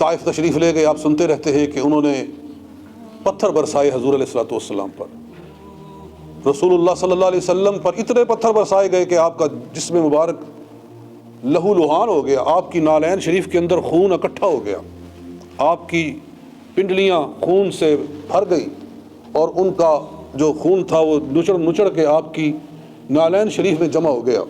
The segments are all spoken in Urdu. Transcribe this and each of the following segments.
طائف تشریف لے گئے، آپ سنتے رہتے ہیں کہ انہوں نے پتھر برسائے حضور علیہ الصلوۃ والسلام پر، رسول اللہ صلی اللہ علیہ وسلم پر اتنے پتھر برسائے گئے کہ آپ کا جسم مبارک لہو لہان ہو گیا، آپ کی نالین شریف کے اندر خون اکٹھا ہو گیا، آپ کی پنڈلیاں خون سے بھر گئی اور ان کا جو خون تھا وہ نچڑ کے آپ کی نالین شریف میں جمع ہو گیا،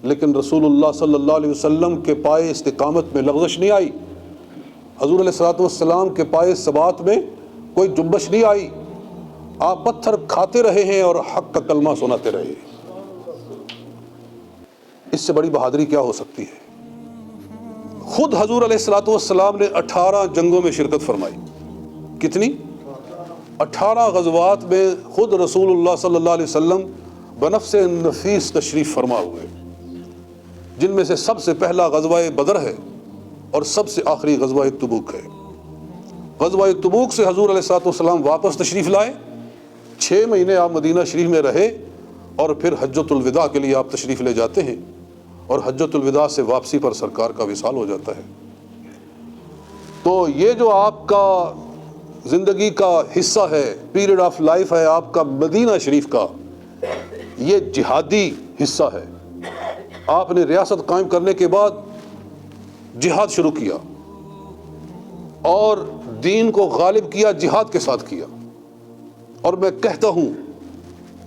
لیکن رسول اللہ صلی اللہ علیہ وسلم کے پائے استقامت میں لغزش نہیں آئی، حضور علیہ الصلوۃ والسلام کے پائے ثبات میں کوئی جنبش نہیں آئی، آپ پتھر کھاتے رہے ہیں اور حق کا کلمہ سناتے رہے ہیں۔ اس سے بڑی بہادری کیا ہو سکتی ہے؟ خود حضور علیہ الصلوۃ والسلام نے 18 جنگوں میں شرکت فرمائی، کتنی؟ 18 غزوات میں خود رسول اللہ صلی اللہ علیہ وسلم بنفس نفیس تشریف فرما ہوئے، جن میں سے سب سے پہلا غزوہ بدر ہے اور سب سے آخری غزوہ تبوک ہے۔ غزوہ تبوک سے حضور علیہ الصلوۃ والسلام واپس تشریف لائے، 6 مہینے آپ مدینہ شریف میں رہے اور پھر حجۃ الوداع کے لیے آپ تشریف لے جاتے ہیں اور حجۃ الوداع سے واپسی پر سرکار کا وصال ہو جاتا ہے۔ تو یہ جو آپ کا زندگی کا حصہ ہے، پیریڈ آف لائف ہے آپ کا مدینہ شریف کا، یہ جہادی حصہ ہے۔ آپ نے ریاست قائم کرنے کے بعد جہاد شروع کیا اور دین کو غالب کیا، جہاد کے ساتھ کیا، اور میں کہتا ہوں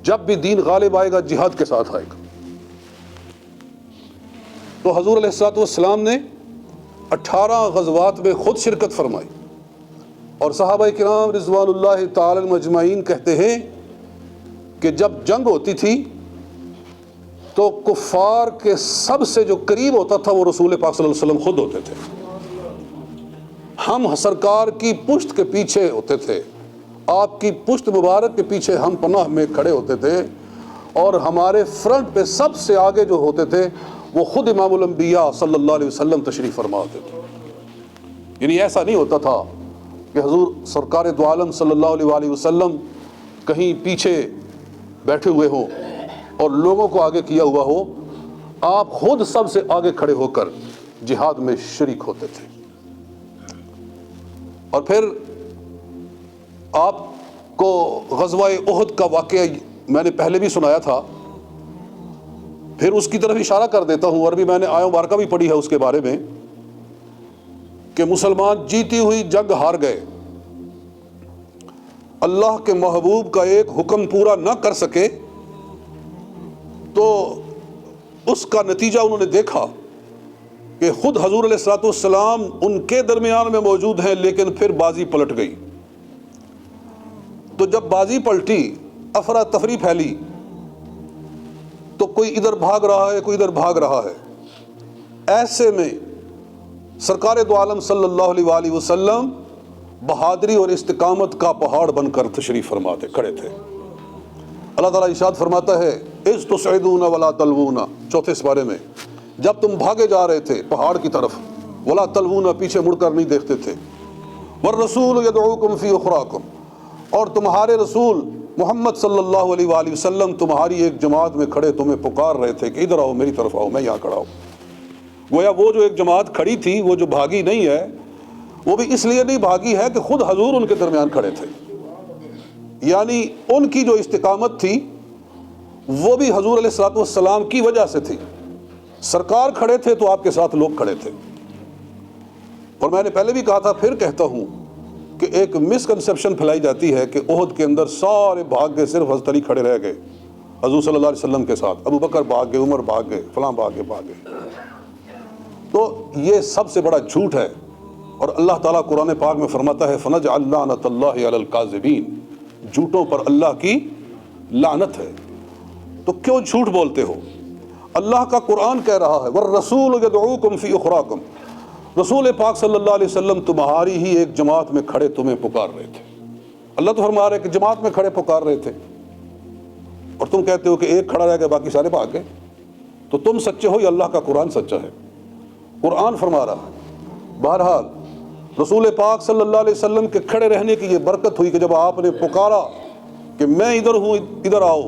جب بھی دین غالب آئے گا جہاد کے ساتھ آئے گا۔ تو حضور علیہ الصلوۃ والسلام نے 18 غزوات میں خود شرکت فرمائی، اور صحابہ کرام رضوان اللہ تعالی عنہم اجمعین کہتے ہیں کہ جب جنگ ہوتی تھی تو کفار کے سب سے جو قریب ہوتا تھا وہ رسول پاک صلی اللہ علیہ وسلم خود ہوتے تھے۔ ہم سرکار کی پشت کے پیچھے ہوتے تھے، آپ کی پشت مبارک کے پیچھے ہم پناہ میں کھڑے ہوتے تھے، اور ہمارے فرنٹ پہ سب سے آگے جو ہوتے تھے وہ خود امام الانبیاء صلی اللہ علیہ وسلم تشریف فرما ہوتے تھے۔ یعنی ایسا نہیں ہوتا تھا کہ حضور سرکار دو عالم صلی اللہ علیہ وآلہ وسلم کہیں پیچھے بیٹھے ہوئے ہوں اور لوگوں کو آگے کیا ہوا ہو، آپ خود سب سے آگے کھڑے ہو کر جہاد میں شریک ہوتے تھے۔ اور پھر آپ کو غزوہ احد کا واقعہ میں نے پہلے بھی سنایا تھا، پھر اس کی طرف اشارہ کر دیتا ہوں، اور بھی میں نے آیہ مبارکہ بھی پڑھی ہے اس کے بارے میں کہ مسلمان جیتی ہوئی جنگ ہار گئے، اللہ کے محبوب کا ایک حکم پورا نہ کر سکے، تو اس کا نتیجہ انہوں نے دیکھا کہ خود حضور علیہ الصلوۃ والسلام ان کے درمیان میں موجود ہیں، لیکن پھر بازی پلٹ گئی۔ تو جب بازی پلٹی، افراتفری پھیلی، تو کوئی ادھر بھاگ رہا ہے، کوئی ادھر بھاگ رہا ہے۔ ایسے میں سرکار دو عالم صلی اللہ علیہ وآلہ وسلم بہادری اور استقامت کا پہاڑ بن کر تشریف فرماتے کھڑے تھے۔ اللہ تعالیٰ ارشاد فرماتا ہے اذ تصعدون ولا تلوون، چوتھے سپارے میں، جب تم بھاگے جا رہے تھے پہاڑ کی طرف، ولا تلوون، پیچھے مڑ کر نہیں دیکھتے تھے، والرسول یدعوکم فی اخراکم، اور تمہارے رسول محمد صلی اللہ علیہ وآلہ وسلم تمہاری ایک جماعت میں کھڑے تمہیں پکار رہے تھے کہ ادھر آؤ، میری طرف آؤ، میں یہاں کھڑا ہوں۔ گویا وہ جو ایک جماعت کھڑی تھی، وہ جو بھاگی نہیں ہے، وہ بھی اس لیے نہیں بھاگی ہے کہ خود حضور ان کے درمیان کھڑے تھے، یعنی ان کی جو استقامت تھی وہ بھی حضور علیہ الصلوۃ والسلام کی وجہ سے تھی۔ سرکار کھڑے تھے تو آپ کے ساتھ لوگ کھڑے تھے۔ اور میں نے پہلے بھی کہا تھا، پھر کہتا ہوں کہ ایک مسکنسیپشن پھیلائی جاتی ہے کہ احد کے اندر سارے بھاگ گئے، صرف حضرت علی کھڑے رہ گئے حضور صلی اللہ علیہ وسلم کے ساتھ، ابو بکر بھاگ گئے، عمر بھاگ گئے، فلاں بھاگ گئے۔ تو یہ سب سے بڑا جھوٹ ہے، اور اللہ تعالیٰ قرآن پاک میں فرماتا ہے فَنَجْعَلْ لَعْنَتَ اللَّهِ عَلَى الْكَاذِبِينَ، جھوٹوں پر اللہ کی لعنت ہے۔ تو کیوں جھوٹ بولتے ہو؟ اللہ کا قرآن کہہ رہا ہے وَالرَّسُولُ يَدْعُوكُمْ فِي أُخْرَاكُمْ، رسول پاک صلی اللہ علیہ وسلم تمہاری ہی ایک جماعت میں کھڑے تمہیں پکار رہے تھے۔ اللہ تو فرما رہے کہ جماعت میں کھڑے پکار رہے تھے، اور تم کہتے ہو کہ ایک کھڑا رہ گیا باقی سارے بھاگ گئے۔ تو تم سچے ہو یا اللہ کا قرآن سچا ہے؟ قرآن فرما رہا ہے۔ بہرحال رسول پاک صلی اللہ علیہ وسلم کے کھڑے رہنے کی یہ برکت ہوئی کہ جب آپ نے پکارا کہ میں ادھر ہوں، ادھر آؤ،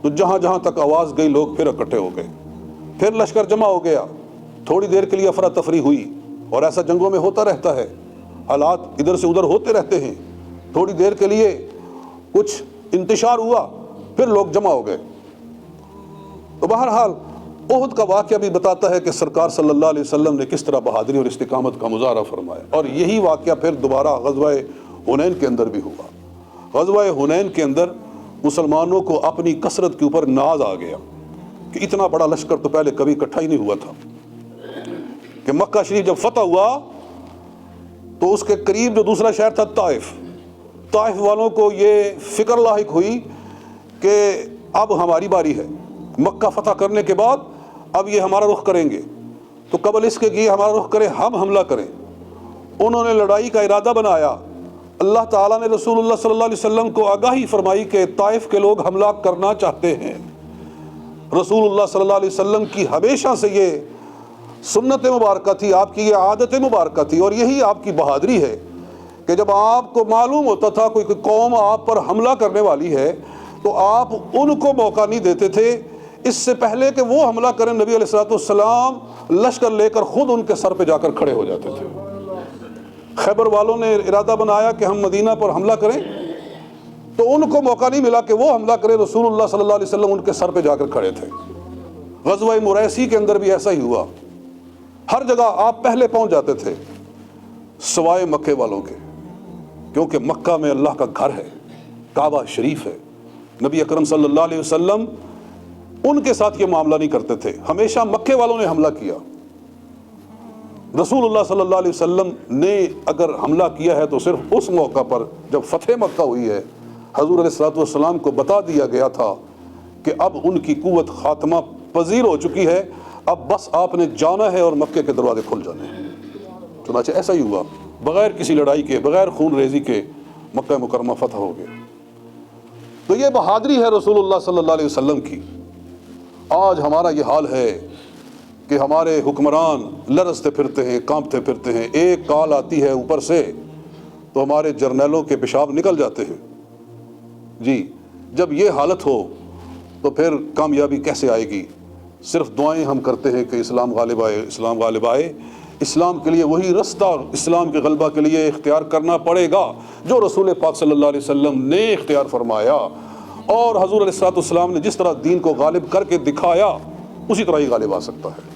تو جہاں جہاں تک آواز گئی لوگ پھر اکٹھے ہو گئے، پھر لشکر جمع ہو گیا، تھوڑی دیر کے لیے افراتفری ہوئی، اور ایسا جنگوں میں ہوتا رہتا ہے، حالات ادھر سے ادھر ہوتے رہتے ہیں، تھوڑی دیر کے لیے کچھ انتشار ہوا، پھر لوگ جمع ہو گئے۔ تو بہرحال احد کا واقعہ بھی بتاتا ہے کہ سرکار صلی اللہ علیہ وسلم نے کس طرح بہادری اور استقامت کا مظاہرہ فرمایا، اور یہی واقعہ پھر دوبارہ غزوہ حنین کے اندر بھی ہوا۔ غزوہ حنین کے اندر مسلمانوں کو اپنی کثرت کے اوپر ناز آ گیا کہ اتنا بڑا لشکر تو پہلے کبھی اکٹھا ہی نہیں ہوا تھا، کہ مکہ شریف جب فتح ہوا تو اس کے قریب جو دوسرا شہر تھا طائف والوں کو یہ فکر لاحق ہوئی کہ اب ہماری باری ہے، مکہ فتح کرنے کے بعد اب یہ ہمارا رخ کریں گے، تو قبل اس کے کہ ہمارا رخ کریں ہم حملہ کریں۔ انہوں نے لڑائی کا ارادہ بنایا۔ اللہ تعالیٰ نے رسول اللہ صلی اللہ علیہ وسلم کو آگاہی فرمائی کہ طائف کے لوگ حملہ کرنا چاہتے ہیں۔ رسول اللہ صلی اللہ علیہ وسلم کی ہمیشہ سے یہ سنت مبارکہ تھی، آپ کی یہ عادت مبارکہ تھی، اور یہی آپ کی بہادری ہے کہ جب آپ کو معلوم ہوتا تھا کوئی قوم آپ پر حملہ کرنے والی ہے تو آپ ان کو موقع نہیں دیتے تھے، اس سے پہلے کہ وہ حملہ کریں نبی علیہ السلام لشکر لے کر خود ان کے سر پہ جا کر کھڑے ہو جاتے تھے۔ خیبر والوں نے ارادہ بنایا کہ ہم مدینہ پر حملہ کریں، تو ان کو موقع نہیں ملا کہ وہ حملہ کرے، رسول اللہ صلی اللہ علیہ وسلم ان کے سر پہ جا کر کھڑے تھے۔ غزوہ مریسی کے اندر بھی ایسا ہی ہوا، ہر جگہ آپ پہلے پہنچ جاتے تھے سوائے مکے والوں کے، کیونکہ مکہ میں اللہ کا گھر ہے، کعبہ شریف ہے۔ نبی اکرم صلی اللہ علیہ وسلم ان کے ساتھ یہ معاملہ نہیں کرتے تھے، ہمیشہ مکے والوں نے حملہ کیا۔ رسول اللہ صلی اللہ علیہ وسلم نے اگر حملہ کیا ہے تو صرف اس موقع پر جب فتح مکہ ہوئی ہے، حضور علیہ السلام کو بتا دیا گیا تھا کہ اب ان کی قوت خاتمہ پذیر ہو چکی ہے، اب بس آپ نے جانا ہے اور مکے کے دروازے کھل جانے ہیں۔ چنانچہ ایسا ہی ہوا، بغیر کسی لڑائی کے، بغیر خون ریزی کے مکہ مکرمہ فتح ہو گیا۔ تو یہ بہادری ہے رسول اللہ صلی اللہ علیہ وسلم کی۔ آج ہمارا یہ حال ہے کہ ہمارے حکمران لرزتے پھرتے ہیں، کانپتے پھرتے ہیں، ایک کال آتی ہے اوپر سے تو ہمارے جرنیلوں کے پیشاب نکل جاتے ہیں۔ جی جب یہ حالت ہو تو پھر کامیابی کیسے آئے گی؟ صرف دعائیں ہم کرتے ہیں کہ اسلام غالب آئے، اسلام غالب آئے۔ اسلام کے لیے وہی رستہ، اسلام کے غلبہ کے لیے اختیار کرنا پڑے گا جو رسول پاک صلی اللہ علیہ وسلم نے اختیار فرمایا، اور حضور علیہ السلام نے جس طرح دین کو غالب کر کے دکھایا اسی طرح ہی غالب آ سکتا ہے۔